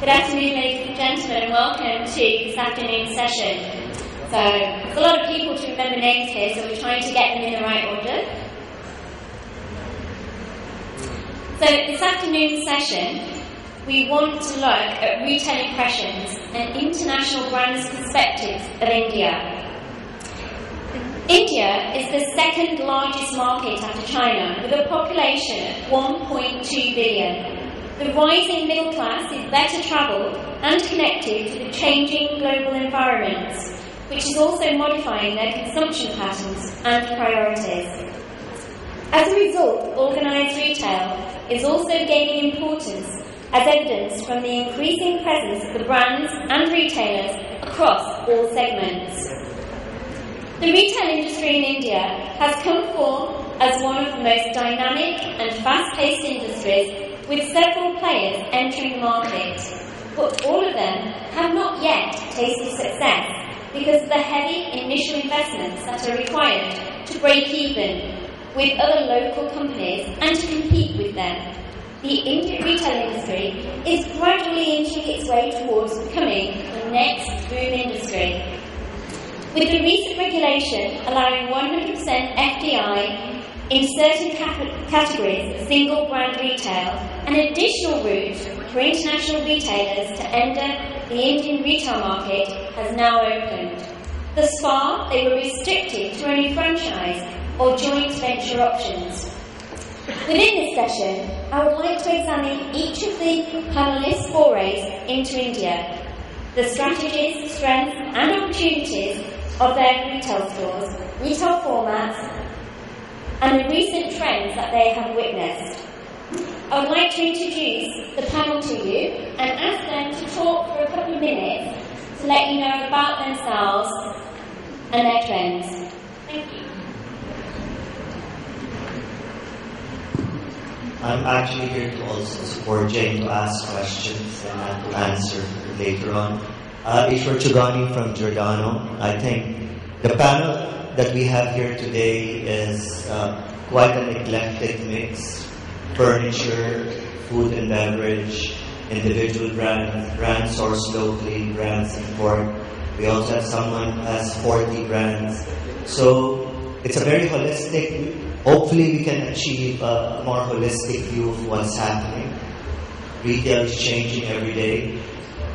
Good afternoon, ladies and gentlemen, and welcome to this afternoon's session. So, there's a lot of people to remember names here, so we're trying to get them in the right order. So, this afternoon's session, we want to look at retail impressions and international brands' perspectives of India. India is the second largest market after China, with a population of 1.2 billion. The rising middle class is better travelled and connected to the changing global environments, which is also modifying their consumption patterns and priorities. As a result, organised retail is also gaining importance, as evidenced from the increasing presence of the brands and retailers across all segments. The retail industry in India has come forth as one of the most dynamic and fast-paced industries, with several players entering the market, but all of them have not yet tasted success because of the heavy initial investments that are required to break even with other local companies and to compete with them. The Indian retail industry is gradually inching its way towards becoming the next boom industry. With the recent regulation allowing 100% FDI in certain categories of single brand retail, an additional route for international retailers to enter the Indian retail market has now opened. Thus far, they were restricted to only franchise or joint venture options. Within this session, I would like to examine each of the panelists' forays into India, the strategies, strengths and opportunities of their retail stores, retail formats, and the recent trends that they have witnessed. I would like to introduce the panel to you and ask them to talk for a couple of minutes to let you know about themselves and their trends. Thank you. I'm actually here to also support Jane to ask questions and not to answer later on. Ishwar Chugani from Giordano. I think the panel that we have here today is quite an eclectic mix. Furniture, food and beverage, individual brands sourced locally, brands import. We also have someone who has 40 brands. So it's a very holistic, hopefully we can achieve a more holistic view of what's happening. Retail is changing every day.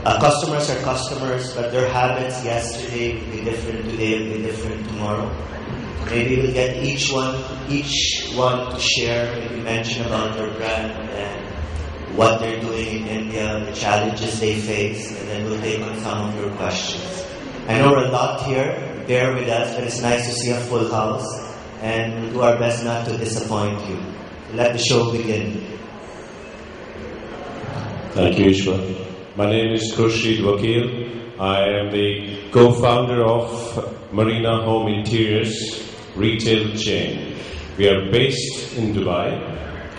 Customers are customers, but their habits yesterday will be different today, will be different tomorrow. Maybe we'll get each one to share, maybe mention about their brand and what they're doing in India, the challenges they face, and then we'll take on some of your questions. I know we're a lot here, bear with us, but it's nice to see a full house, and we'll do our best not to disappoint you. Let the show begin. Thank you, Ishwar. My name is Khurshid Wakil. I am the co-founder of Marina Home Interiors retail chain. We are based in Dubai,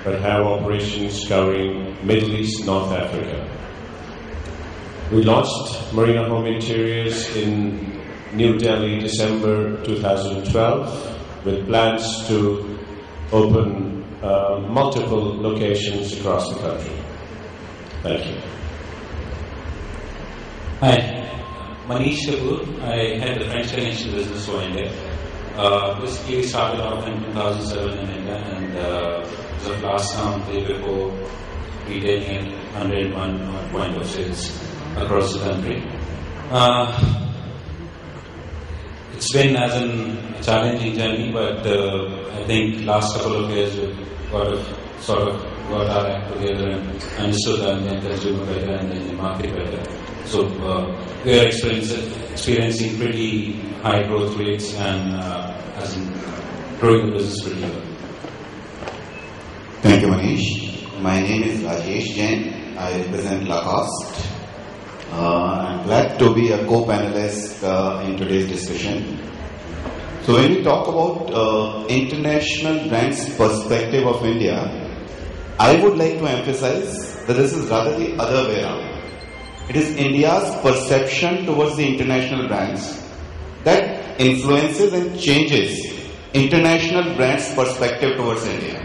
but have operations covering Middle East, North Africa. We launched Marina Home Interiors in New Delhi, December 2012, with plans to open multiple locations across the country. Thank you. Hi, Manish Kapoor. I head the French Connection business for India. Basically, we started off in 2007 in India, and as of last count, day before, retailing at 101 point of sales across the country. It's been as a challenging journey, but I think last couple of years we've got our act together and understood the consumer better and then the market better. So we are experiencing pretty high growth rates and growing the business pretty well. Thank you, Manish. My name is Rajesh Jain. I represent Lacoste. I'm glad to be a co-panelist in today's discussion. So when we talk about international brands' perspective of India, I would like to emphasize that this is rather the other way around. It is India's perception towards the international brands that influences and changes international brands' perspective towards India.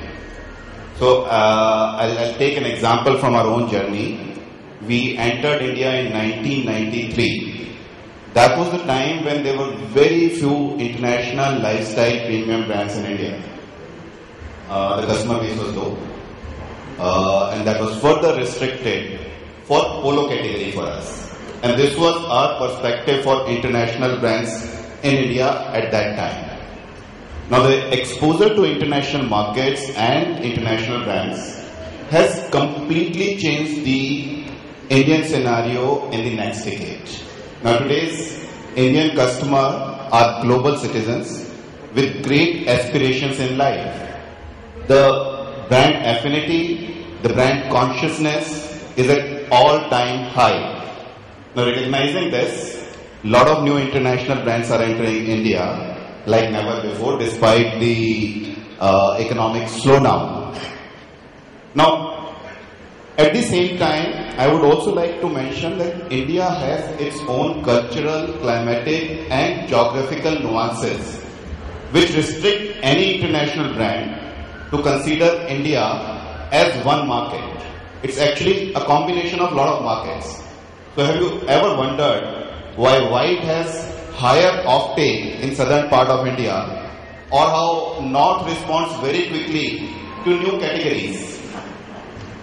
So I'll take an example from our own journey. we entered India in 1993. That was the time when there were very few international lifestyle premium brands in India. The customer base was low. And that was further restricted for polo category for us. And this was our perspective for international brands in India at that time. Now the exposure to international markets and international brands has completely changed the Indian scenario in the next decade. Now today's Indian customer are global citizens with great aspirations in life. The brand affinity, the brand consciousness is at all-time high. Now recognizing this, a lot of new international brands are entering India like never before despite the economic slowdown. Now, at the same time, I would also like to mention that India has its own cultural, climatic and geographical nuances which restrict any international brand to consider India as one market. It's actually a combination of a lot of markets. So have you ever wondered why white has higher offtake in southern part of India, or how North responds very quickly to new categories?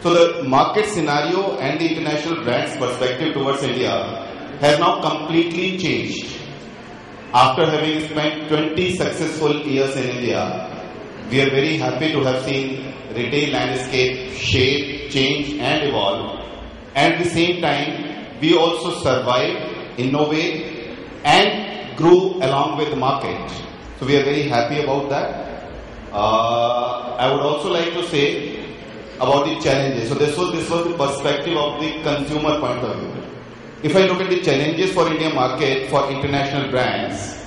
So the market scenario and the international brands perspective towards India has now completely changed. After having spent 20 successful years in India, we are very happy to have seen retail landscape shape, change and evolve. And at the same time, we also survived, innovate and grew along with the market. So we are very happy about that. I would also like to say about the challenges. So this was the perspective of the consumer point of view. If I look at the challenges for Indian market for international brands,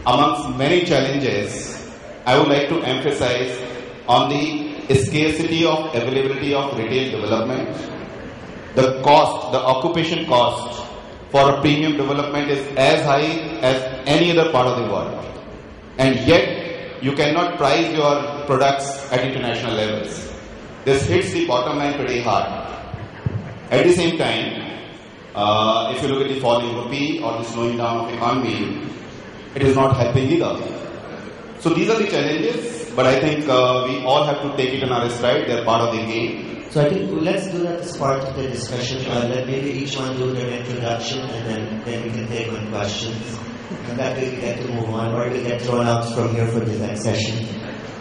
amongst many challenges, I would like to emphasize on the scarcity of availability of retail development. The cost, the occupation cost for a premium development is as high as any other part of the world. And yet, you cannot price your products at international levels. This hits the bottom line pretty hard. At the same time, if you look at the falling rupee or the slowing down of economy, it is not helping either. So these are the challenges, but I think we all have to take it in our stride. They are part of the game. So I think let's do that as part of the discussion. Let maybe each one do their introduction, and then we can take on questions. And that way we get to move on, or we get thrown out from here for the next session.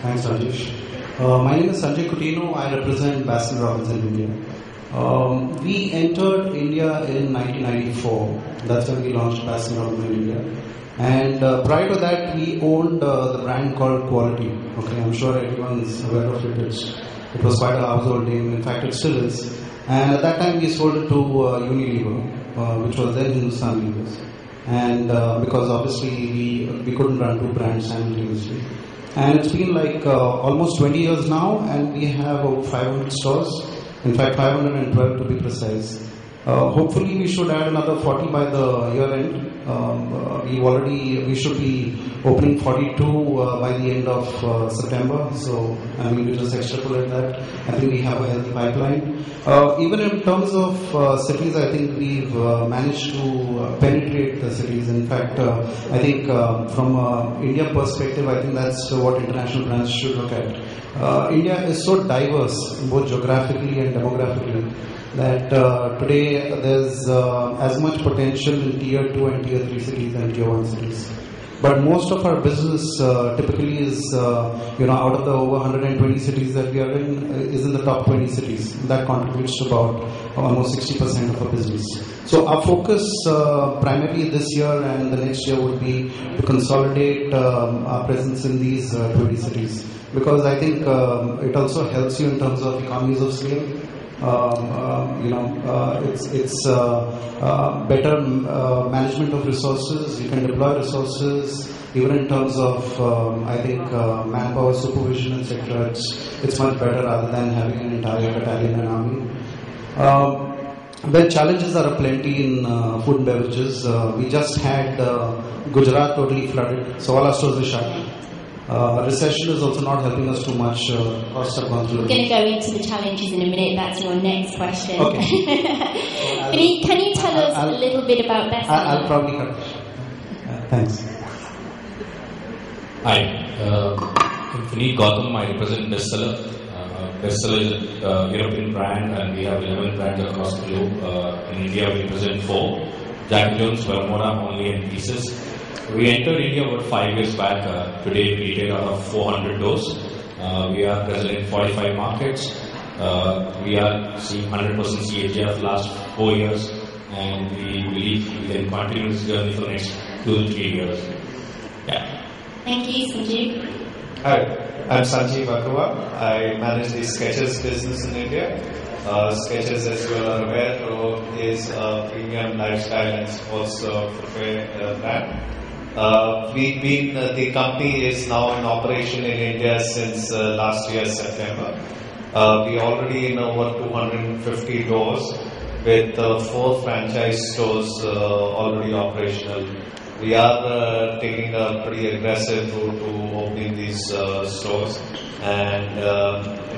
Thanks, Rajesh. My name is Sanjay Coutinho. I represent Bestseller in India. We entered India in 1994. That's when we launched Bestseller in India. And prior to that, we owned the brand called Quality. Okay, I'm sure everyone's aware of it. It was quite a household name. In fact, it still is. And at that time, we sold it to Unilever, which was then Hindustan Levers. And because obviously we couldn't run two brands simultaneously. And it's been like almost 20 years now, and we have over 500 stores. In fact, 512 to be precise. Hopefully, we should add another 40 by the year end. We should be opening 42 by the end of September. So, I mean, we just extrapolate that. I think we have a healthy pipeline. Even in terms of cities, I think we've managed to penetrate the cities. In fact, I think from India perspective, I think that's what international brands should look at. India is so diverse, both geographically and demographically, that today there's as much potential in tier 2 and tier 3 cities than tier 1 cities. But most of our business typically is, out of the over 120 cities that we are in, is in the top 20 cities. That contributes to about almost 60% of our business. So our focus primarily this year and the next year would be to consolidate our presence in these 20 cities. Because I think it also helps you in terms of economies of scale. It's better management of resources. You can deploy resources even in terms of manpower supervision, etc. It's much better rather than having an entire battalion and army. Well, challenges are aplenty in food and beverages. We just had Gujarat totally flooded, so all our stores are shut. Recession is also not helping us too much. Costs have gone through. We're going to go into the challenges in a minute. That's your next question. Okay. Vineet, can you tell us a little bit about Bestseller? I'll probably cut it. Thanks. Hi, I'm Vineet Gautam. I represent Bestseller. Bestseller is a European brand, and we have 11 brands across the globe. In India, we represent 4. Jack Jones, Vermora, only in pieces. We entered India about 5 years back. Today, we retail out of 400 doors. We are present in 45 markets. We are seeing 100% CAGR for the last 4 years, and we believe we can continue this journey for the next 2 to 3 years. Yeah. Thank you, Sanjeev. Hi, I'm Sanjeev Agarwal. I manage the Skechers business in India. Skechers, as you are aware, is a premium lifestyle and sports footwear brand. The company is now in operation in India since last year, September. We already in over 250 doors with 4 franchise stores already operational. We are taking a pretty aggressive route to opening these stores, and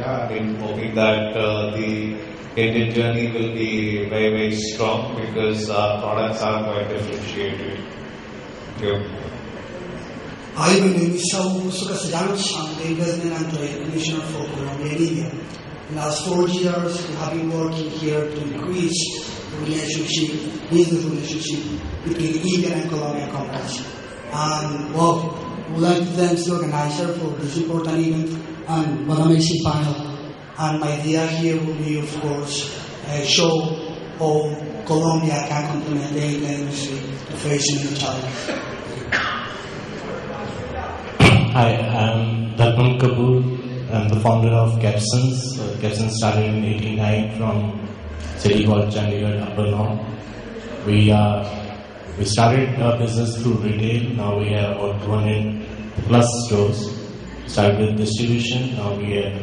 I'm hoping that the Indian journey will be very, very strong because our products are quite differentiated. Thank you. Hi, my name is Saul Sukasajanos. I'm the Investment and Trade Commissioner for Colombia and India. In the last 4 years, we have been working here to increase the business relationship between Indian and Colombian companies. And well, we would like to thank the organizer for this important event and one amazing panel. And my idea here will be, of course, show how Colombia can complement the Indian industry to face new challenges. Hi, I'm Dalpan Kapoor. I'm the founder of Capsons. Capsons started in 1989 from a city called Chandigarh, Upper North. We started our business through retail. Now we have about 200 plus stores. Started with distribution. Now we are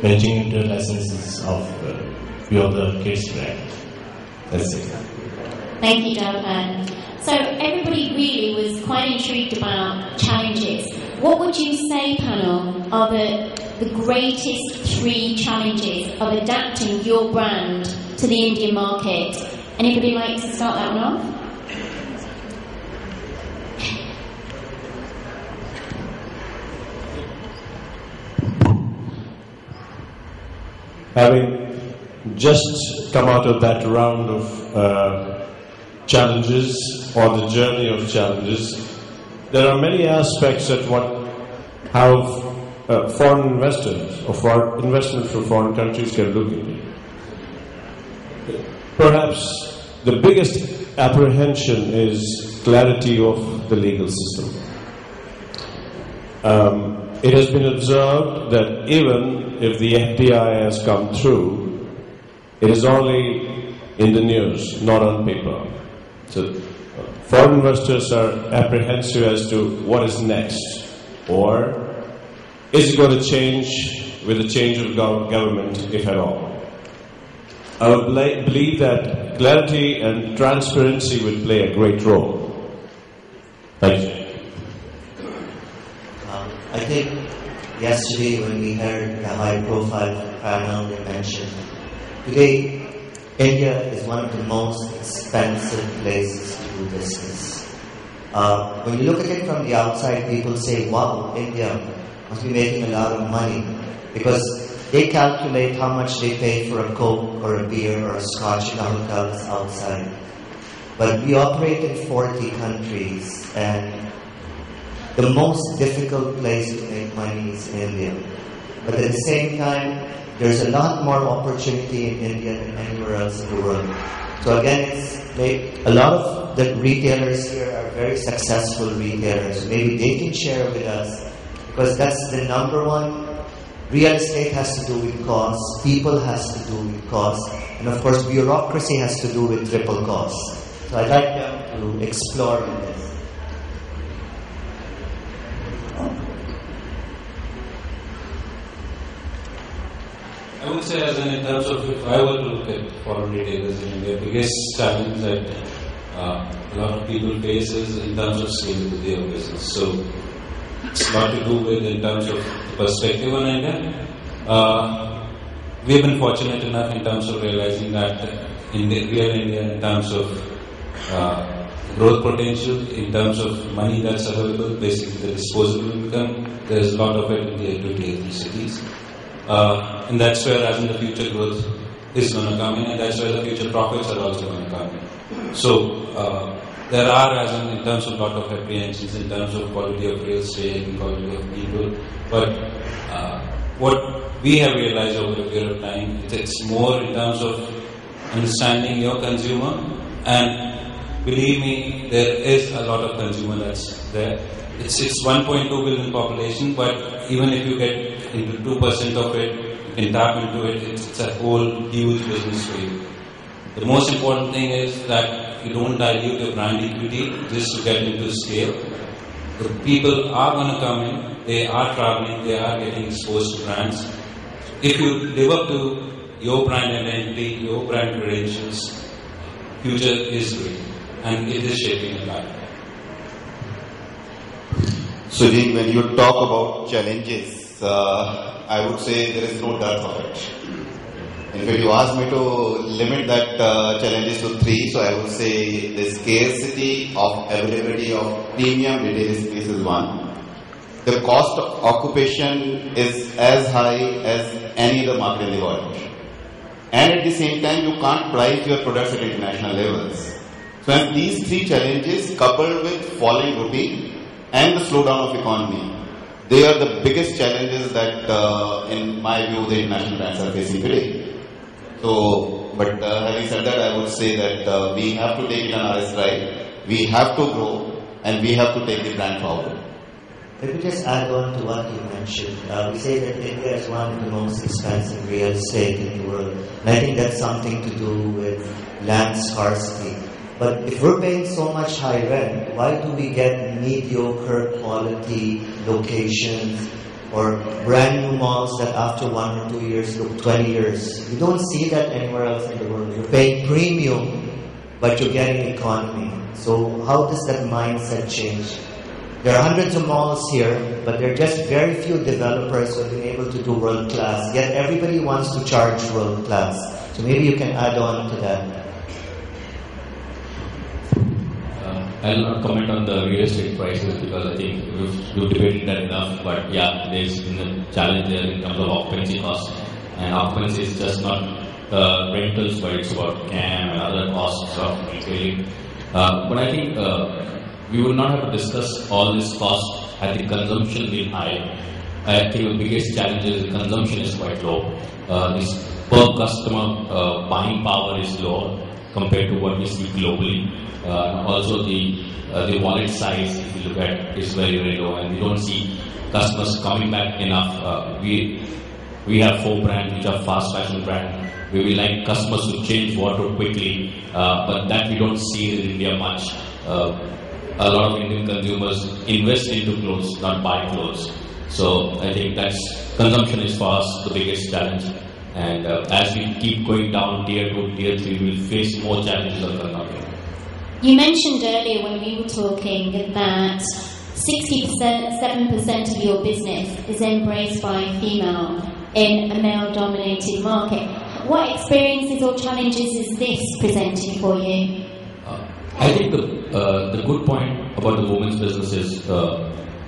venturing into licenses of a few of the kids' brands. That's it. Thank you, Dalpan. So everybody really was quite intrigued about challenges. What would you say, panel, are the greatest 3 challenges of adapting your brand to the Indian market? Anybody like to start that one off? Having just come out of that round of challenges, or the journey of challenges, there are many aspects at how foreign investors or investment from foreign countries can look at it. Perhaps the biggest apprehension is clarity of the legal system. It has been observed that even if the FDI has come through, it is only in the news, not on paper. So foreign investors are apprehensive as to what is next, or is it going to change with the change of government, if at all? I would believe that clarity and transparency will play a great role. Thank you. I think yesterday when we heard the high-profile panel, they mentioned today India is one of the most expensive places to do business. When you look at it from the outside, people say, wow, India must be making a lot of money, because they calculate how much they pay for a Coke or a beer or a Scotch in the hotels outside. But we operate in 40 countries, and the most difficult place to make money is in India. But at the same time, there's a lot more opportunity in India than anywhere else in the world. So again, a lot of the retailers here are very successful retailers. Maybe they can share with us, because that's the number one. Real estate has to do with cost, people has to do with cost, and of course bureaucracy has to do with triple cost. So I'd like them to explore on this. I would say, as in terms of, if I were to look at foreign retailers in India, the biggest challenge that a lot of people face is in terms of scalability of business. So it's not to do with in terms of perspective on India. we have been fortunate enough in terms of realizing that in real India, in terms of growth potential, in terms of money that's available, basically the disposable income, there's a lot of it in the 2 to 3 cities. And that's where, as in the future growth is going to come in, and that's where the future profits are also going to come in. So, there are, as in terms of a lot of apprehensions, in terms of quality of real estate and quality of people, but what we have realized over a period of time, it's more in terms of understanding your consumer, and believe me, there is a lot of consumer that's there. It's 1.2 billion population, but even if you get into 2% of it, you can tap into it, it's a whole huge business for you. The most important thing is that you don't dilute your brand equity just to get into scale. The people are going to come in, they are traveling, they are getting exposed to brands. If you live up to your brand identity, your brand credentials, future is great, and it is shaping a pattern. Sujit, when you talk about challenges, I would say there is no dearth of it. In fact, you asked me to limit that challenges to 3, so I would say the scarcity of availability of premium retail space is 1. The cost of occupation is as high as any other market in the world. And at the same time, you can't price your products at international levels. So when these 3 challenges, coupled with falling rupee and the slowdown of economy, they are the biggest challenges that, in my view, the international brands are facing today. So, but having said that, I would say that we have to take it on our stride, we have to grow, and we have to take the brand forward. Let me just add on to what you mentioned. We say that India is one of the most expensive real estate in the world. And I think that's something to do with land scarcity. But if we're paying so much high rent, why do we get mediocre quality locations or brand new malls that after 1 or 2 years look 20 years? You don't see that anywhere else in the world. You're paying premium, but you're getting economy. So how does that mindset change? There are hundreds of malls here, but there are just very few developers who have been able to do world class. Yet everybody wants to charge world class. So maybe you can add on to that. I'll not comment on the real estate prices because I think we've debated that enough. But yeah, there's a challenge there in terms of occupancy costs. And occupancy is just not rentals, but it's about CAM and other costs of retailing. But I think we will not have to discuss all this cost at the consumption being high. I think the biggest challenge is the consumption is quite low. This per customer buying power is low compared to what we see globally. Also the wallet size, if you look at, is very, very low, and we don't see customers coming back enough. We have 4 brands which are fast fashion brands. We will like customers to change wardrobe quickly, but that we don't see in India much. A lot of Indian consumers invest into clothes, not buy clothes. So I think that's consumption is for us the biggest challenge. And as we keep going down tier 2, tier 3, we will face more challenges on consumption. You mentioned earlier when we were talking that 7% of your business is embraced by female in a male-dominated market. What experiences or challenges is this presenting for you? I think the good point about the women's business is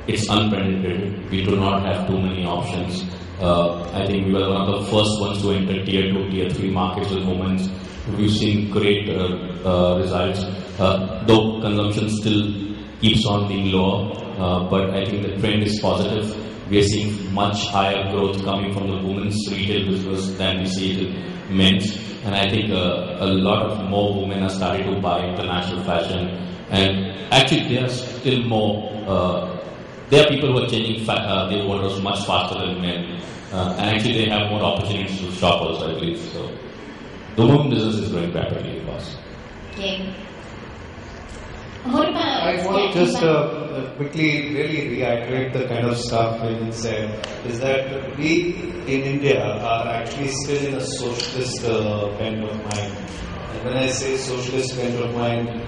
it's unpenetrated. We do not have too many options. I think we were one of the first ones to enter tier 2, tier 3 markets with women's. We've seen great results, though consumption still keeps on being lower, but I think the trend is positive. We are seeing much higher growth coming from the women's retail business than we see it in men's. And I think a lot of more women are starting to buy international fashion. And actually, there are still more. There are people who are changing their wardrobes much faster than men. And actually, they have more opportunities to shop also, I believe. So, the women business is growing rapidly for us. Yeah. What about? I want to just quickly really reiterate the kind of stuff Vivian said, is that we in India are actually still in a socialist bent of mind. And when I say socialist bent of mind,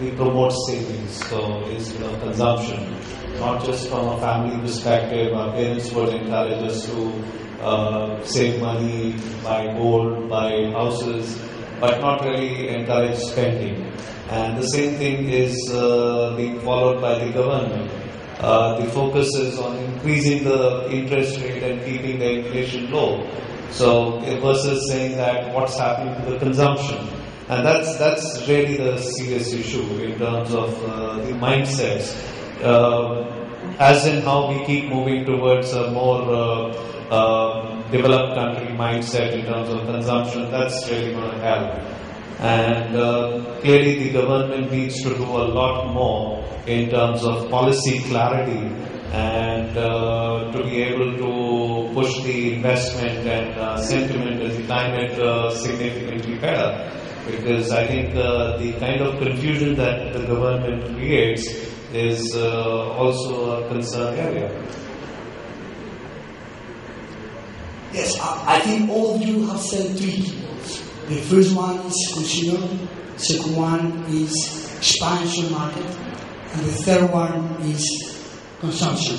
we promote savings, so instead of consumption. Not just from a family perspective, our parents would encourage us to save money, buy gold, buy houses, but not really encourage spending. And the same thing is being followed by the government. The focus is on increasing the interest rate and keeping the inflation low. So versus saying that what's happening to the consumption. And that's really the serious issue in terms of the mindsets. As in how we keep moving towards a more developed country mindset in terms of consumption, that's really going to help. And clearly the government needs to do a lot more in terms of policy clarity and to be able to push the investment and sentiment in the climate significantly better. Because I think the kind of confusion that the government creates is also a concern area. Yes, I think all of you have said three keywords. The first one is consumer, the second one is expansion market, and the third one is consumption.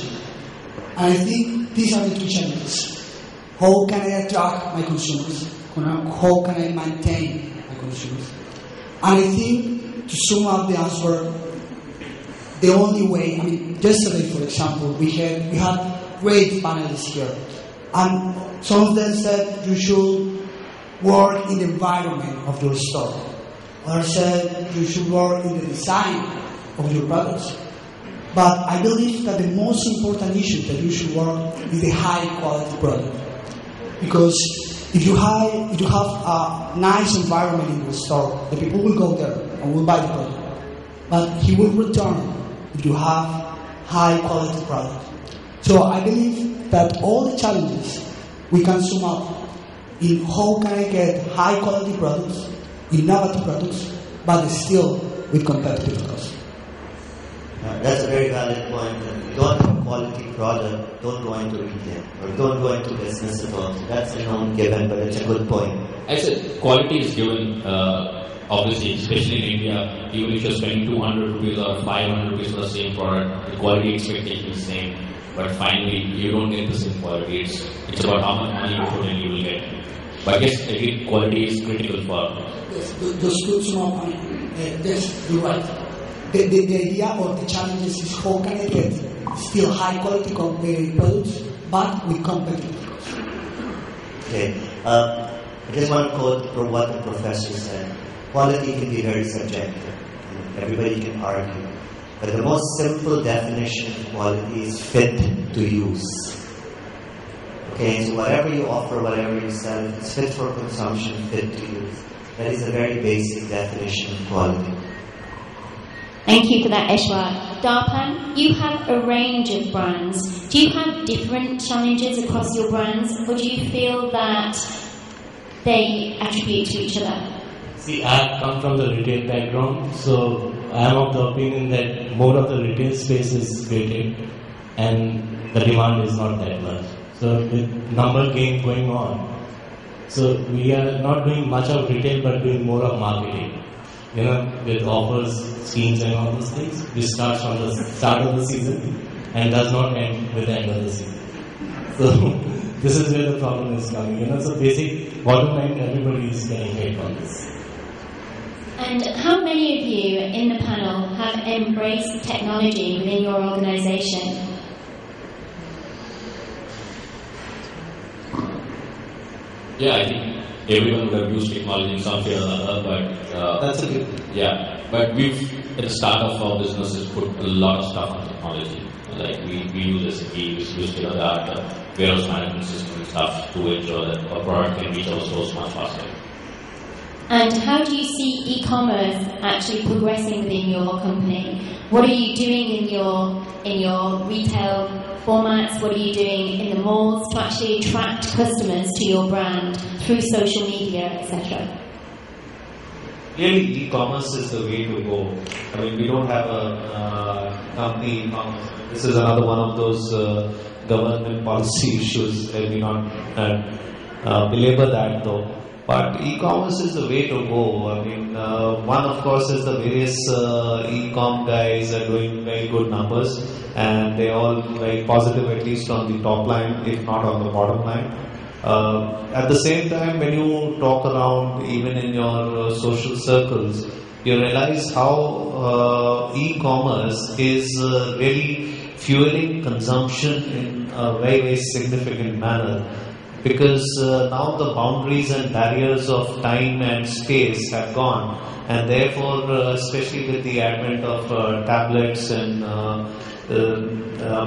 And I think these are the two challenges. How can I attract my consumers? How can I maintain my consumers? And I think to sum up the answer, the only way, yesterday for example, we had great panelists here. And some of them said you should work in the environment of your store. Others said you should work in the design of your products. But I believe that the most important issue that you should work is the high quality product. Because if you have a nice environment in your store, the people will go there and will buy the product. But he will return if you have high quality product. So I believe that all the challenges we can sum up in how can I get high quality products, innovative products, but still with competitive cost. That's a very valid point. If you don't have a quality product, don't go into retail or don't go into business at all. That's a known given, but it's a good point. I said quality is given, obviously, especially in India. Even if you're spending 200 rupees or 500 rupees for the same product, the quality expectation is the same. But finally, you don't get the same quality. It's about how much money you put in, you will get. But yes, again, quality is critical for. Yes, those good small money. Yes, you're right. The idea or the challenges is how can I get still high quality products, but with competitive costs. Okay. I just want to quote for what the professor said. Quality can be very subjective. Everybody can argue. But the most simple definition of quality is fit to use. Okay, so whatever you offer, whatever you sell, it's fit for consumption, fit to use. That is a very basic definition of quality. Thank you for that, Eshwar. Darpan, you have a range of brands. Do you have different challenges across your brands, or do you feel that they attribute to each other? See, I come from the retail background, so I am of the opinion that more of the retail space is created and the demand is not that much. So with number game going on, so we are not doing much of retail but doing more of marketing. With offers, schemes and all those things, which starts from the start of the season and does not end with the end of the season. So this is where the problem is coming. So basic bottom line, everybody is getting hit on this. And how many of you in the panel have embraced technology within your organisation? Yeah, I think everyone would have used technology in some way or other, but That's a good. yeah. But we've at the start of our businesses put a lot of stuff on technology. Like we use SAP, we use state-of-the-art warehouse management system and stuff to ensure that our product can reach our stores much faster. And how do you see e-commerce actually progressing within your company? What are you doing in your retail formats? What are you doing in the malls to actually attract customers to your brand through social media, etc.? Clearly, e-commerce is the way to go. We don't have a company e-commerce. This is another one of those government policy issues. Let me not belabor that though. But e-commerce is the way to go. One of course is the various e-com guys are doing very good numbers, and they all very positive at least on the top line, if not on the bottom line. At the same time, when you talk around, even in your social circles, you realize how e-commerce is really fueling consumption in a very, very significant manner. Because now the boundaries and barriers of time and space have gone, and therefore, especially with the advent of tablets and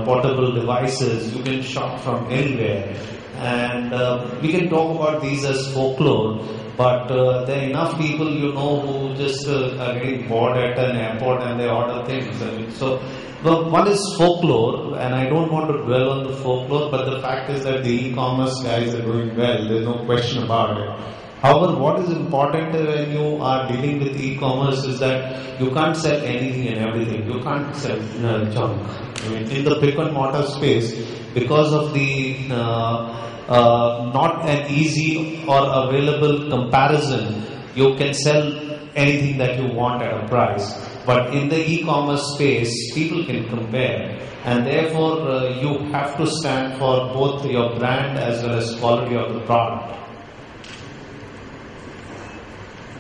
portable devices, you can shop from anywhere. And we can talk about these as folklore, but there are enough people who just are getting bored at an airport and they order things. So one is folklore, and I don't want to dwell on the folklore, but the fact is that the e-commerce guys are doing well. There's no question about it. However, what is important when you are dealing with e-commerce is that you can't sell anything and everything. You can't sell junk. I mean, in the brick and mortar space, because of the not an easy or available comparison, you can sell anything that you want at a price. But in the e-commerce space, people can compare, and therefore you have to stand for both your brand as well as quality of the product.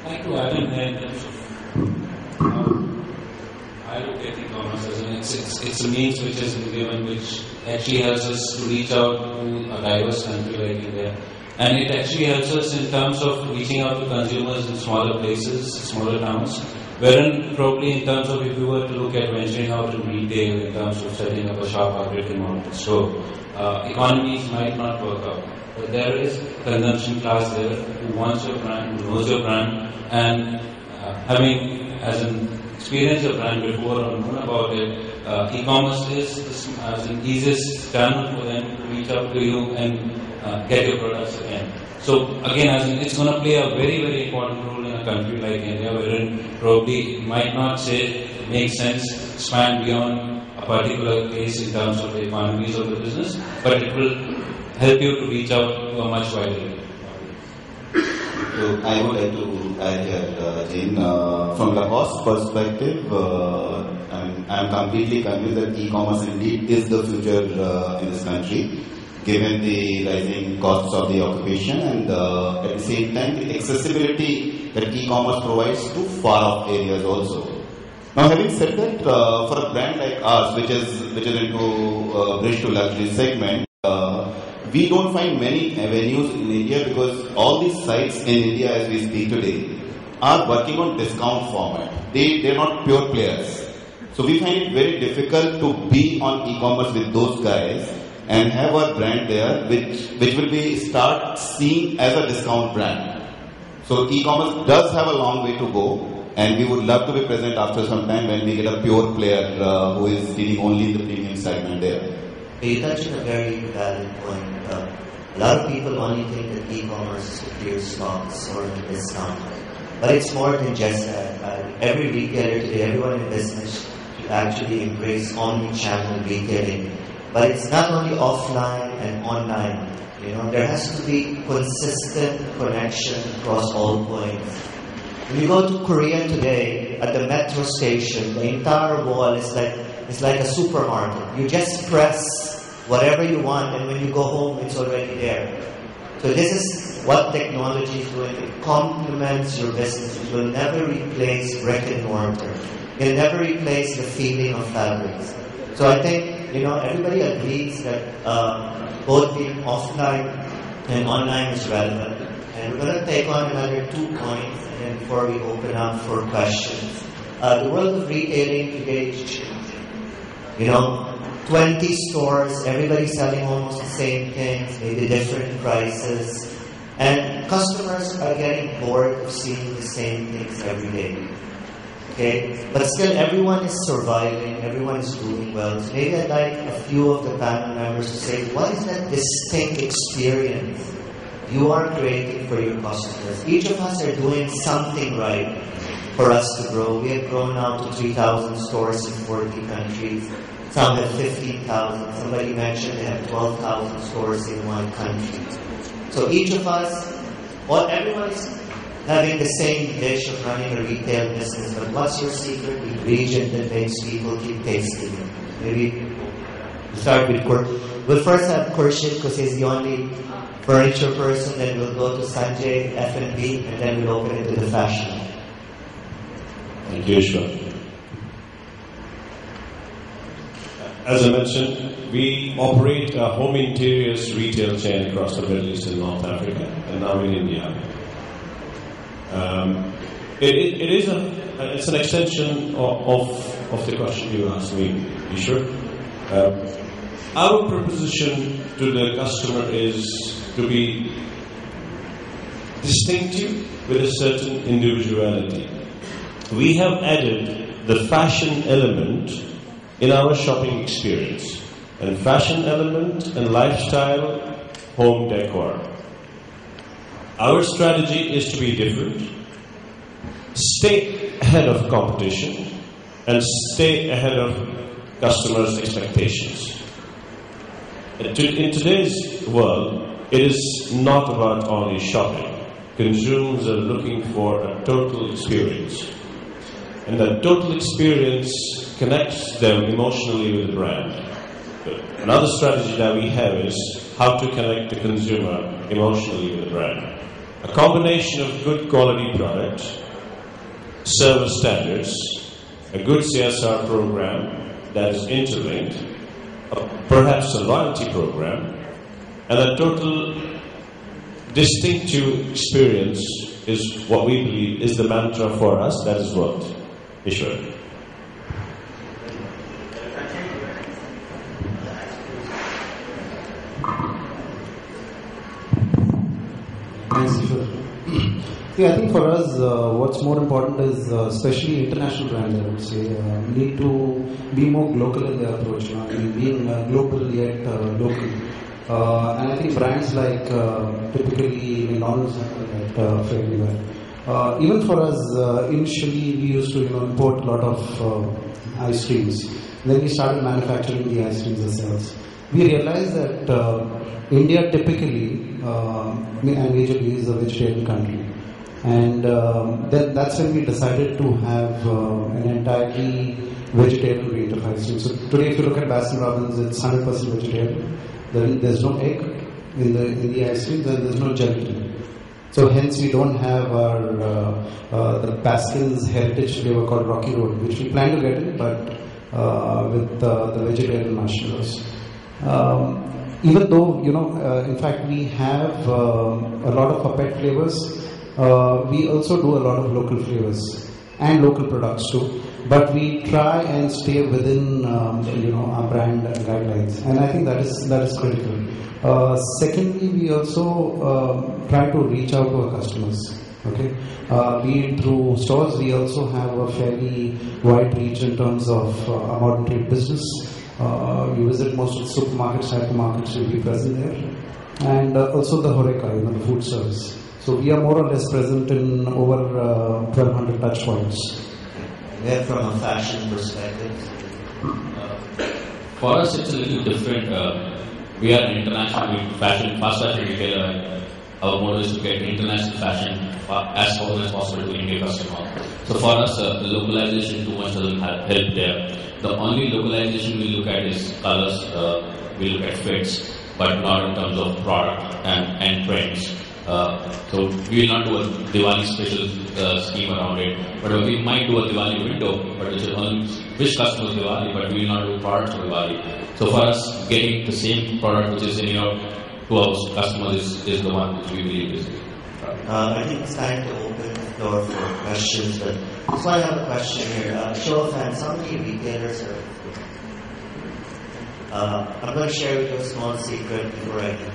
I'd like to add in there in terms of I look at e-commerce as it's a means which has been given, which actually helps us to reach out to a diverse country like India. And it actually helps us in terms of reaching out to consumers in smaller places, smaller towns, wherein probably in terms of if you were to look at venturing out in retail, in terms of setting up a shop or brick and mortar store, economies might not work out. But there is a consumption class there who wants your brand, who knows your brand, and having as an experience your brand before or known about it, e-commerce is as an easiest channel for them to reach out to you and get your products again. So again, it's going to play a very, very important role in a country like India, wherein probably it might not make sense span beyond a particular case in terms of the economies of the business, but it will help you to reach out to a much wider audience. So I would like to add here, Jane, from Lacoste perspective, I'm completely convinced that e-commerce indeed is the future in this country, given the rising costs of the occupation and at the same time the accessibility that e-commerce provides to far-off areas also. Now, having said that, for a brand like ours, which is into bridge to luxury segment, we don't find many avenues in India because all these sites in India as we speak today are working on discount format. They're not pure players. So we find it very difficult to be on e-commerce with those guys and have our brand there which will be start seen as a discount brand. So e-commerce does have a long way to go, and we would love to be present after some time when we get a pure player who is dealing only in the premium segment there. You touched on a very valid point. A lot of people only think that e-commerce is to clear stocks or to discount. But it's more than just that. Every retailer today, everyone in business should actually embrace omni-channel retailing. But it's not only offline and online. There has to be consistent connection across all points. When you go to Korea today, at the metro station, the entire wall is like a supermarket. You just press whatever you want, and when you go home, it's already there. So this is what technology is doing. It complements your business. It will never replace brick and mortar. It will never replace the feeling of fabrics. So I think, everybody agrees that both being offline and online is relevant. And we're going to take on another 2 points and before we open up for questions. The world of retailing today is changing. 20 stores, everybody selling almost the same things, maybe different prices. And customers are getting bored of seeing the same things every day. Okay? But still, everyone is surviving, everyone is doing well. So maybe I'd like a few of the panel members to say, what is that distinct experience you are creating for your customers? Each of us are doing something right for us to grow. We have grown now to 3,000 stores in 40 countries. Some have 15,000. Somebody mentioned they have 12,000 stores in one country. So each of us, everyone is having the same dish of running a retail business, but what's your secret ingredient that makes people keep tasting it? Maybe we'll start with We'll first have Khurshid because he's the only furniture person, then we'll go to Sanjay, F&B, and then we'll open it to the fashion. Thank you, Ishwar. As I mentioned, we operate a home interiors retail chain across the Middle East and North Africa, and now in India. It's an extension of the question you asked me, Ishwar. Our proposition to the customer is to be distinctive with a certain individuality. We have added the fashion element in our shopping experience, and fashion element and lifestyle home decor. Our strategy is to be different, stay ahead of competition, and stay ahead of customers' expectations. In today's world, it is not about only shopping. Consumers are looking for a total experience. And that total experience connects them emotionally with the brand. Another strategy that we have is how to connect the consumer emotionally with the brand. A combination of good quality products, service standards, a good CSR program that is interlinked, perhaps a loyalty program, and a total distinctive experience is what we believe is the mantra for us that has worked. Ishwar. Thanks, Ishwar. See, I think for us, what's more important is, especially international brands, I would say, need to be more global in their approach. I mean, being global yet local. And I think brands like typically McDonald's have that fairly well. Even for us, initially we used to import a lot of ice creams. Then we started manufacturing the ice creams ourselves. We realized that India typically and majorly is a vegetarian country. And then that's when we decided to have an entirely vegetarian range of ice cream. So today if you look at Baskin Robbins, it's 100% vegetarian. There's no egg in the ice creams and there's no gelatin. So hence we don't have the Baskin's heritage flavor called Rocky Road, which we plan to get in, but with the vegetarian marshmallows. Even though, in fact we have a lot of puppet flavors, we also do a lot of local flavors and local products too. But we try and stay within, our brand guidelines, and I think that is critical. Secondly, we also try to reach out to our customers. Okay, be it through stores, we also have a fairly wide reach in terms of our modern trade business. You visit most of the supermarkets, hypermarkets, you'll be present there, and also the HoReCa, the food service. So we are more or less present in over 1,200 touch points. Yeah, from a fashion perspective. For us, it's a little different. We are an international fast fashion retailer. Our motto is to get international fashion as far as possible to Indian customer. So for us, the localization too much doesn't help there. The only localization we look at is colors. We look at fits, but not in terms of product and trends. So we will not do a Diwali special scheme around it, but we might do a Diwali window, but which will only wish customers Diwali, but we will not do products for Diwali. So for us, getting the same product which is to our customers is the one which we believe is. I think it's time to open the door for questions, but so I have a question here. Show of hands, how many retailers are? I'm going to share with you a small secret before I do.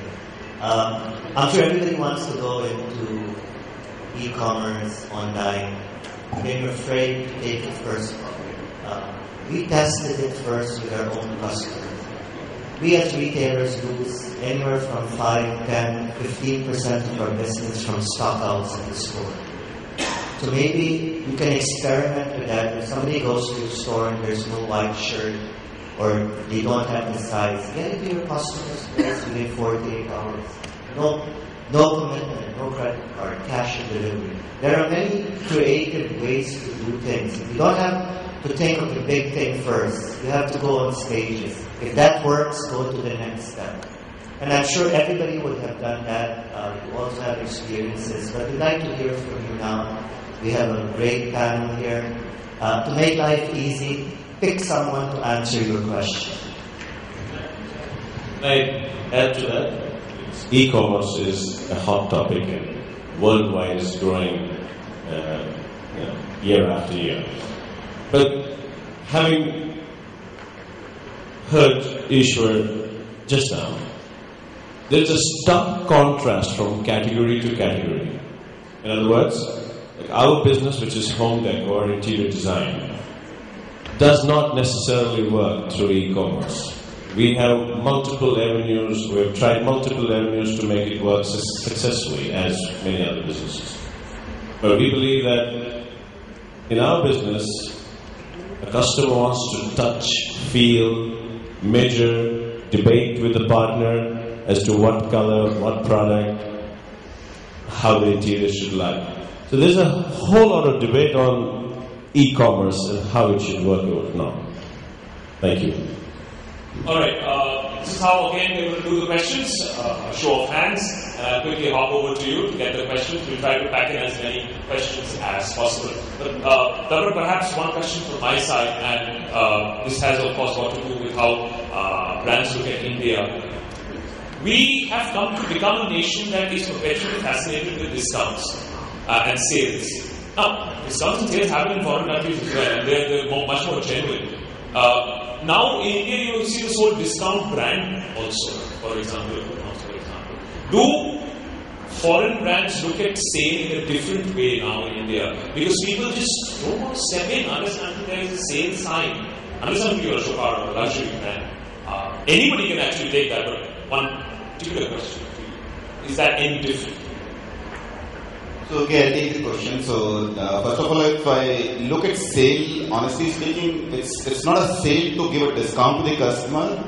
I'm sure everybody wants to go into e-commerce, online. They're afraid to take it first. We tested it first with our own customers. We as retailers lose anywhere from 5, 10, 15% of our business from stockouts in the store. So maybe you can experiment with that. If somebody goes to the store and there's no white shirt, or they don't have the size, get it to your customers within 48 hours. No commitment, no credit card, cash and delivery. There are many creative ways to do things. You don't have to think of the big thing first. You have to go on stages. If that works, go to the next step. And I'm sure everybody would have done that. You also have experiences, but we'd like to hear from you now. We have a great panel here. To make life easy, pick someone to answer your question. I add to that, e-commerce is a hot topic and worldwide is growing year after year. But having heard Ishwar just now, there's a stark contrast from category to category. In other words, like our business, which is home decor, interior design, does not necessarily work through e-commerce. We have multiple avenues, we've tried multiple avenues to make it work successfully as many other businesses. But we believe that in our business, a customer wants to touch, feel, measure, debate with the partner as to what color, what product, how the interior should look. So there's a whole lot of debate on e-commerce and how it should work over now. Thank you. All right, this is how again we're going to do the questions. A show of hands, and I'll quickly hop over to you to get the questions. We'll try to pack in as many questions as possible. But Dabar, perhaps one question from my side, and this has of course got to do with how brands look at India. We have come to become a nation that is perpetually fascinated with discounts and sales. Now, discounts and sales happen in foreign countries as well, and they're much more genuine. Now in India you will see this whole discount brand also, for example. Do foreign brands look at sale in a different way now in India? Because people just don't want to step in unless there is a sale sign. Unless you're a shopper or a luxury brand. Anybody can actually take that, but one particular question. Is that any different? So, okay, I'll take the question. So, first of all, if I look at sale, honestly speaking, it's not a sale to give a discount to the customer.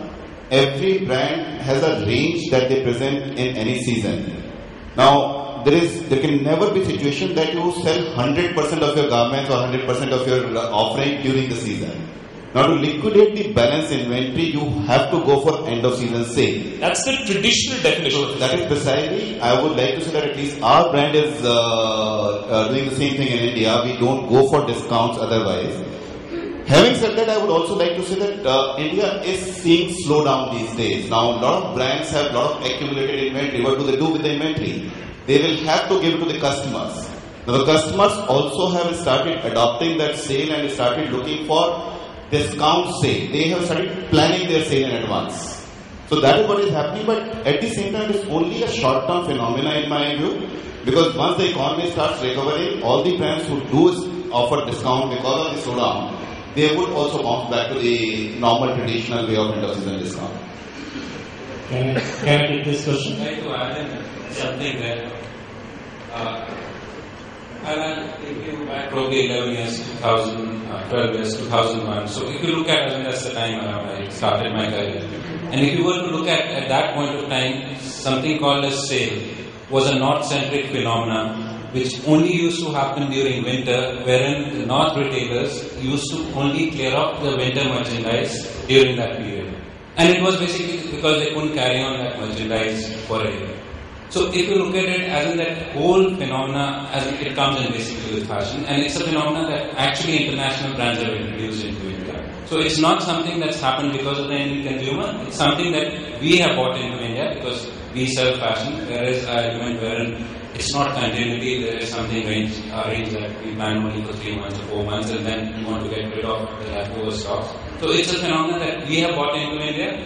Every brand has a range that they present in any season. Now, there can never be a situation that you sell 100% of your garments or 100% of your offering during the season. Now, to liquidate the balance inventory, you have to go for end of season sale. That's the traditional definition. So that is precisely, I would like to say that at least our brand is doing the same thing in India. We don't go for discounts otherwise. Having said that, I would also like to say that India is seeing slowdown these days. Now, a lot of brands have a lot of accumulated inventory. What do they do with the inventory? They will have to give it to the customers. Now, the customers also have started adopting that sale and started looking for discount sale. They have started planning their sale in advance. So that is what is happening, but at the same time, it's only a short-term phenomena in my view, because once the economy starts recovering, all the brands who do offer discount because of the slowdown, they would also bounce back to the normal traditional way of end-of-season discount. Can I take this question? I'd like to add in something there. I'll take you back probably 11 years, 2000, 12 years, 2001. So if you look at, that's the time I started my career. And if you were to look at that point of time, something called as sale was a north-centric phenomenon which only used to happen during winter, wherein the north retailers used to only clear up the winter merchandise during that period. And it was basically because they couldn't carry on that merchandise for a year. So if you look at it as in that whole phenomena, as it comes in basically with fashion, and it's a phenomena that actually international brands have introduced into India. So it's not something that's happened because of the Indian consumer, it's something that we have bought into India because we sell fashion, whereas argument wherein it's not continuity, there is something range that we plan only for 3 months or 4 months and then we want to get rid of the leftover stocks. So it's a phenomenon that we have bought into India.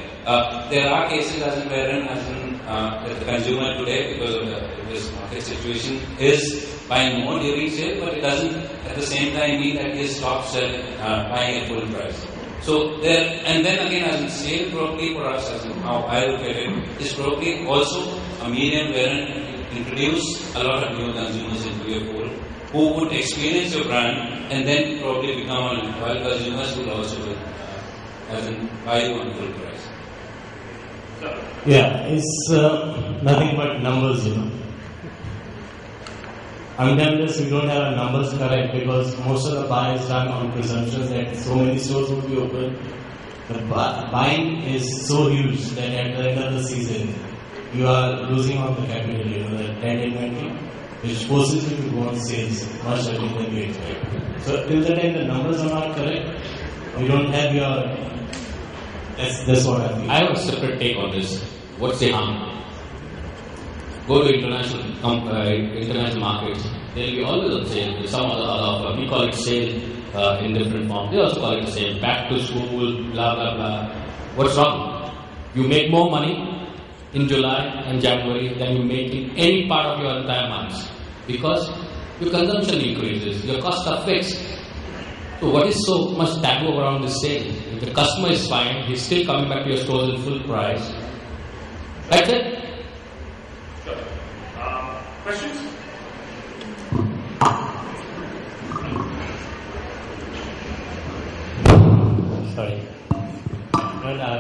There are cases as in wherein that the consumer today, because of this market situation, is buying more during sale, but it doesn't at the same time mean that he stops buying at full price. So there, and then again, as in sale probably for us, as in how I look at it, is probably also a medium wherein you introduce a lot of new consumers into your fold who would experience your brand and then probably become a loyal consumers who will also as in buy you on full price. Yeah, it's nothing but numbers, Unless we don't have our numbers correct, because most of the buy is done on presumptions that so many stores will be open. The buying is so huge that at the end of the season, you are losing on the capital, the trend inventory, which forces you to go on sales much earlier than you expect. So till the time the numbers are not correct, you don't have your. That's what I feel. I have a separate take on this. What's the harm? Go to international markets. They'll be always on sale. There's some other we call it sale in different forms. They also call it sale. Back to school, blah blah blah. What's wrong? You make more money in July and January than you make in any part of your entire months because your consumption increases. Your costs are fixed. So what is so much taboo around this sale? If the customer is fine, he's still coming back to your stores at full price. That's it. Sure. Questions? Sorry.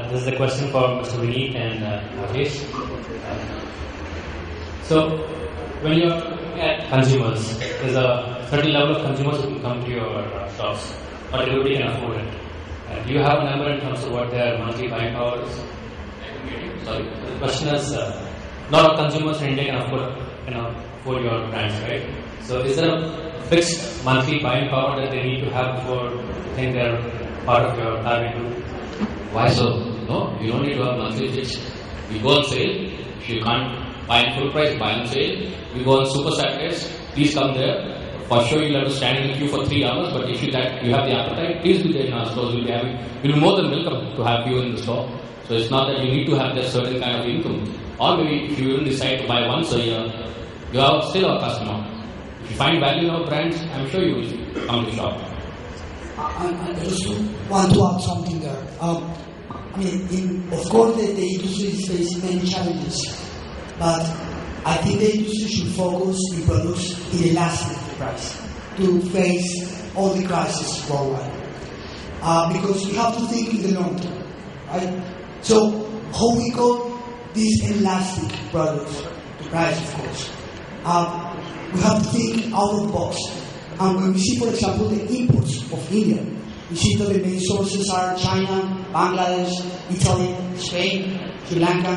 This is a question for Mr. Vineet and Rajesh. So, when you're looking at consumers, there's a certain level of consumers who can come to your shops, but everybody can afford it. Do you have a number in terms of what their monthly buying power is? Sorry. The question is, not all consumers in India can afford your brands, right? So, is there a fixed monthly buying power that they need to have before you think they're part of your target group? Why so? No, you don't need to have monthly fix. You go on sale. If you can't buy in full price, buy on sale. You go on Super Saturdays. Please come there. For sure, you'll have to stand in the queue for 3 hours. But if you have the appetite, please be there in our stores. We'll be more than welcome to have you in the store. So it's not that you need to have that certain kind of income. Or maybe if you even decide to buy once a year, you are still our customer. If you find value in our brands, I'm sure you will come to shop. I just want to add something there. Of course, the industry is facing many challenges, but I think the industry should focus in products in elastic price to face all the crises worldwide. Because we have to think in the long term, right? So, how we call these elastic products, the price, of course. We have to think out of the box. And when we see, for example, the imports of India, we see that the main sources are China, Bangladesh, Italy, Spain, Sri Lanka.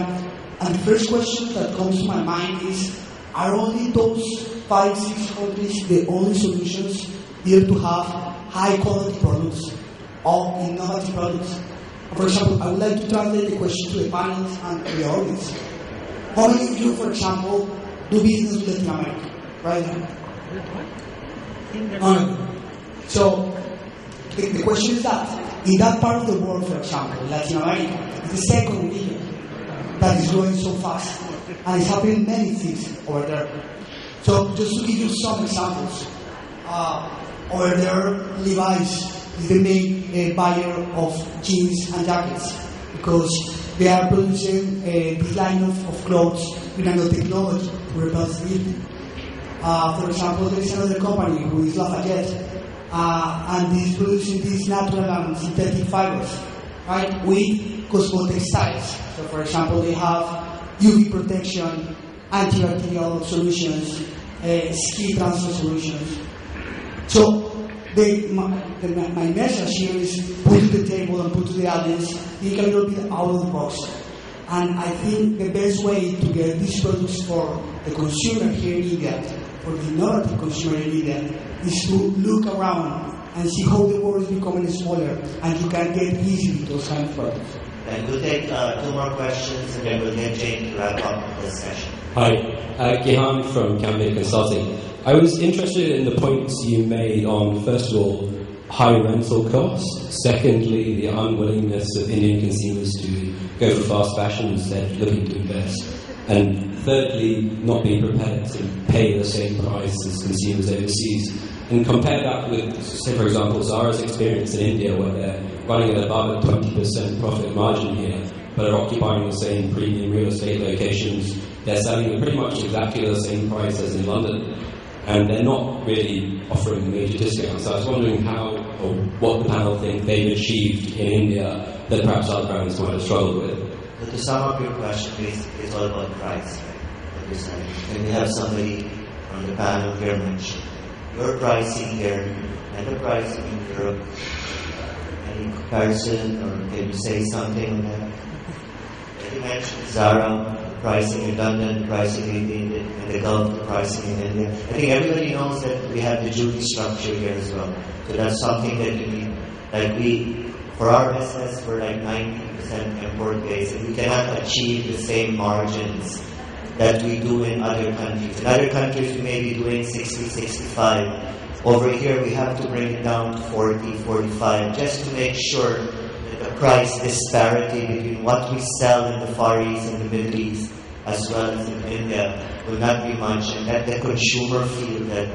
And the first question that comes to my mind is, are only those 5-6 countries the only solutions here to have high quality products or innovative products? For example, I would like to translate the question to the panelists and to the audience. How many of you, for example, do business with Latin America right now? So, the question is that, in that part of the world, for example, Latin America, is the second region that is growing so fast, and it's happening many things over there. So, just to give you some examples, over there, Levi's is the main buyer of jeans and jackets, because they are producing this line of clothes with nanotechnology to repel heat. For example, there is another company who is Lafayette, and is producing these natural and synthetic fibers, right, with cosmotextiles. So, for example, they have UV protection, antibacterial solutions, skin transfer solutions. So, my message here is put to the table and put to the audience, think a little bit out of the box. And I think the best way to get these products for the consumer here in India, for the innovative consumer in India, is to look around and see how the world is becoming smaller, and you can get easily those kind of products. And we'll take 2 more questions, and then we'll get Jane to wrap up this session. Hi, Gihan from Campaign Consulting. I was interested in the points you made on, first of all, high rental costs. Secondly, the unwillingness of Indian consumers to go for fast fashion instead of looking to invest. And thirdly, not being prepared to pay the same price as consumers overseas. And compare that with, say, for example, Zara's experience in India, where they're running at above a 20% profit margin here, but are occupying the same premium real estate locations. They're selling at pretty much exactly the same price as in London, and they're not really offering major discounts. So I was wondering how, or what the panel think they've achieved in India that perhaps other brands might have struggled with. But to sum up your question, it's all about price, right? Can we have somebody on the panel here mention your pricing here and the pricing in Europe? Any comparison, or can you say something on that? You mentioned Zara. pricing in London, pricing in the Gulf, the pricing in India. I think everybody knows that we have the duty structure here as well. So that's something that you need. Like for our business, we're like 90% import based, and we cannot achieve the same margins that we do in other countries. In other countries, we may be doing 60, 65. Over here, we have to bring it down to 40, 45, just to make sure that the price disparity between what we sell in the Far East and the Middle East, as well as in India, will not be much, and let the consumer feel that,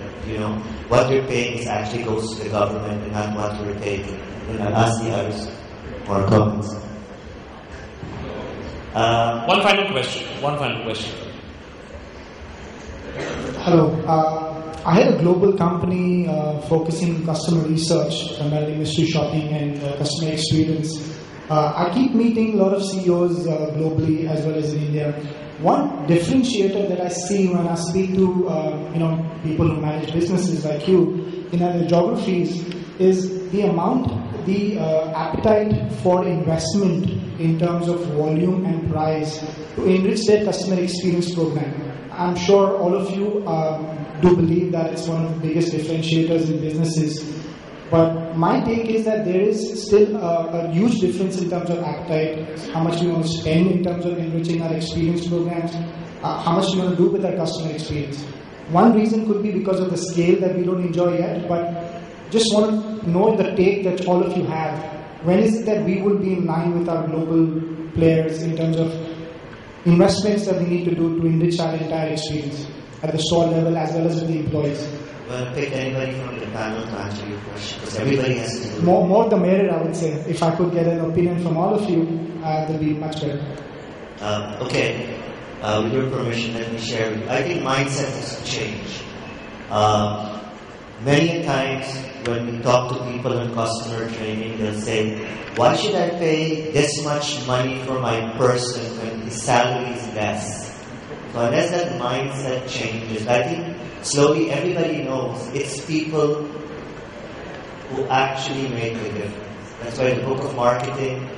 what they're paying is actually goes to the government and not what we're taking. And I'll ask the others for comments. One final question. Hello. I had a global company focusing on customer research, primarily mystery shopping and customer experience. I keep meeting a lot of CEOs globally as well as in India. One differentiator that I see when I speak to people who manage businesses like you in other geographies is the appetite for investment in terms of volume and price to enrich their customer experience program. I'm sure all of you do believe that it's one of the biggest differentiators in businesses. But my take is that there is still a huge difference in terms of appetite, how much we want to spend in terms of enriching our experience programs, how much we want to do with our customer experience. One reason could be because of the scale that we don't enjoy yet, but just want to know the take that all of you have. When is it that we will be in line with our global players in terms of investments that we need to do to enrich our entire experience at the store level as well as with the employees? Well, pick anybody from the panel to answer your question, because everybody has to do more the merrier, I would say. If I could get an opinion from all of you, that would be much better. Okay. With your permission, let me share with you. I think mindset has to change. Many times when we talk to people in customer training, they'll say, why should I pay this much money for my person when his salary is less? So unless that mindset changes, I think slowly everybody knows it's people who actually make the difference. That's why the book of marketing,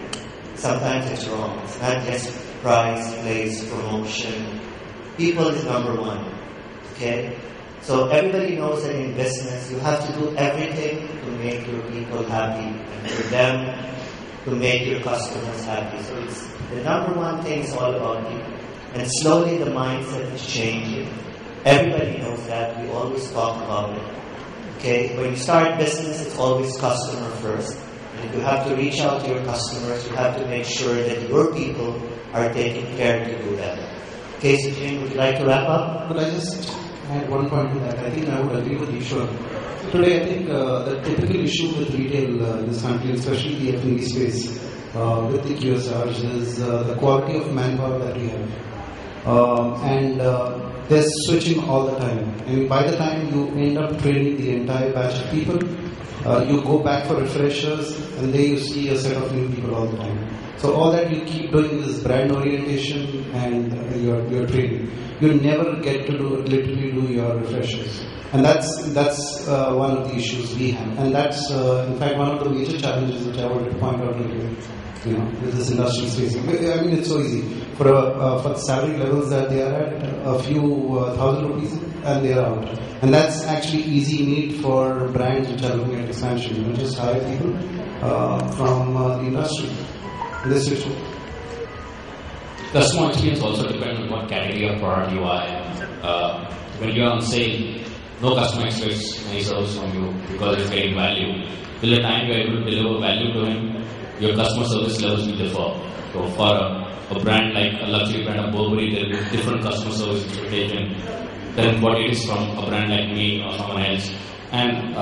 sometimes it's wrong. It's not just price, place, promotion. People is number one. Okay? So everybody knows that in business, you have to do everything to make your people happy and for them to make your customers happy. So it's the number one thing is all about people. And slowly the mindset is changing. Everybody knows that. We always talk about it. Okay? When you start business, it's always customer first. And if you have to reach out to your customers, you have to make sure that your people are taken care to do that. Okay, so Jane, would you like to wrap up? But I just add one point to that. I think I would agree with Ishwar. Today, I think the typical issue with retail in this country, especially the F&B space, with the QSRs, is the quality of manpower that we have. And they're switching all the time. And by the time you end up training the entire batch of people, you go back for refreshers, and there you see a set of new people all the time. So all that you keep doing is brand orientation and your training. You never get to literally do your refreshers. And that's one of the issues we have. And that's, in fact, one of the major challenges which I wanted to point out later, with this industry is facing. I mean, it's so easy. For the salary levels that they are at, a few thousand rupees, and they are out. And that's actually easy need for brands which are looking at expansion. Just hire people from the industry. This issue. Customer experience also depends on what category of product you are in. When you are on sale, no customer expects any service from you because it's getting value. Till the time you are able to deliver value to him, your customer service levels will differ. So for a brand like a luxury brand of Burberry, there will be different customer service expectation than what it is from a brand like me or someone else. And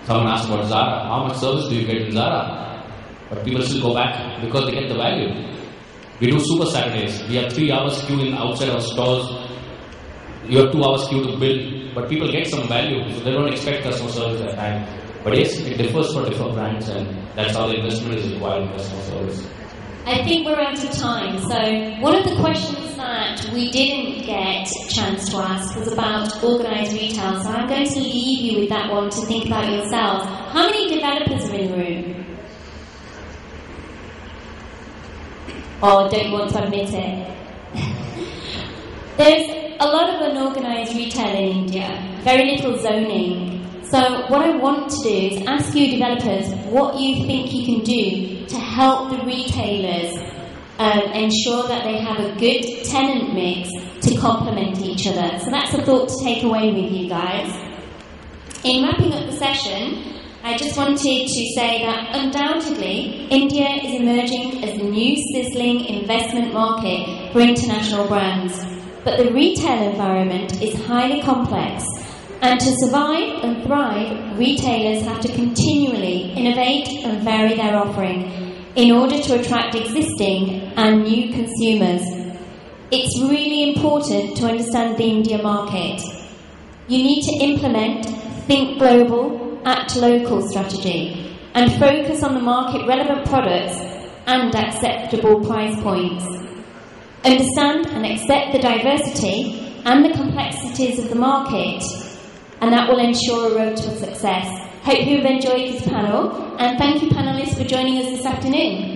someone asked about Zara. How much service do you get in Zara? But people still go back because they get the value. We do Super Saturdays. We have 3 hours queue in outside our stores. You have 2 hours queue to bill, but people get some value, so they don't expect customer service at that time. But yes, it differs for different brands, and that's how the investment is required in customer service. I think we're out of time. So one of the questions that we didn't get a chance to ask was about organised retail. So I'm going to leave you with that one to think about yourselves. How many developers are in the room? Or don't you want to admit it? There's a lot of unorganised retail in India, very little zoning. So what I want to do is ask you developers what you think you can do to help the retailers ensure that they have a good tenant mix to complement each other. So that's a thought to take away with you guys. In wrapping up the session, I just wanted to say that undoubtedly India is emerging as the new sizzling investment market for international brands. But the retail environment is highly complex, and to survive and thrive, retailers have to continually innovate and vary their offering in order to attract existing and new consumers. It's really important to understand the India market. You need to implement Think Global, Act Local strategy and focus on the market relevant products and acceptable price points. Understand and accept the diversity and the complexities of the market, and that will ensure a road to success. Hope you've enjoyed this panel, and thank you panellists for joining us this afternoon.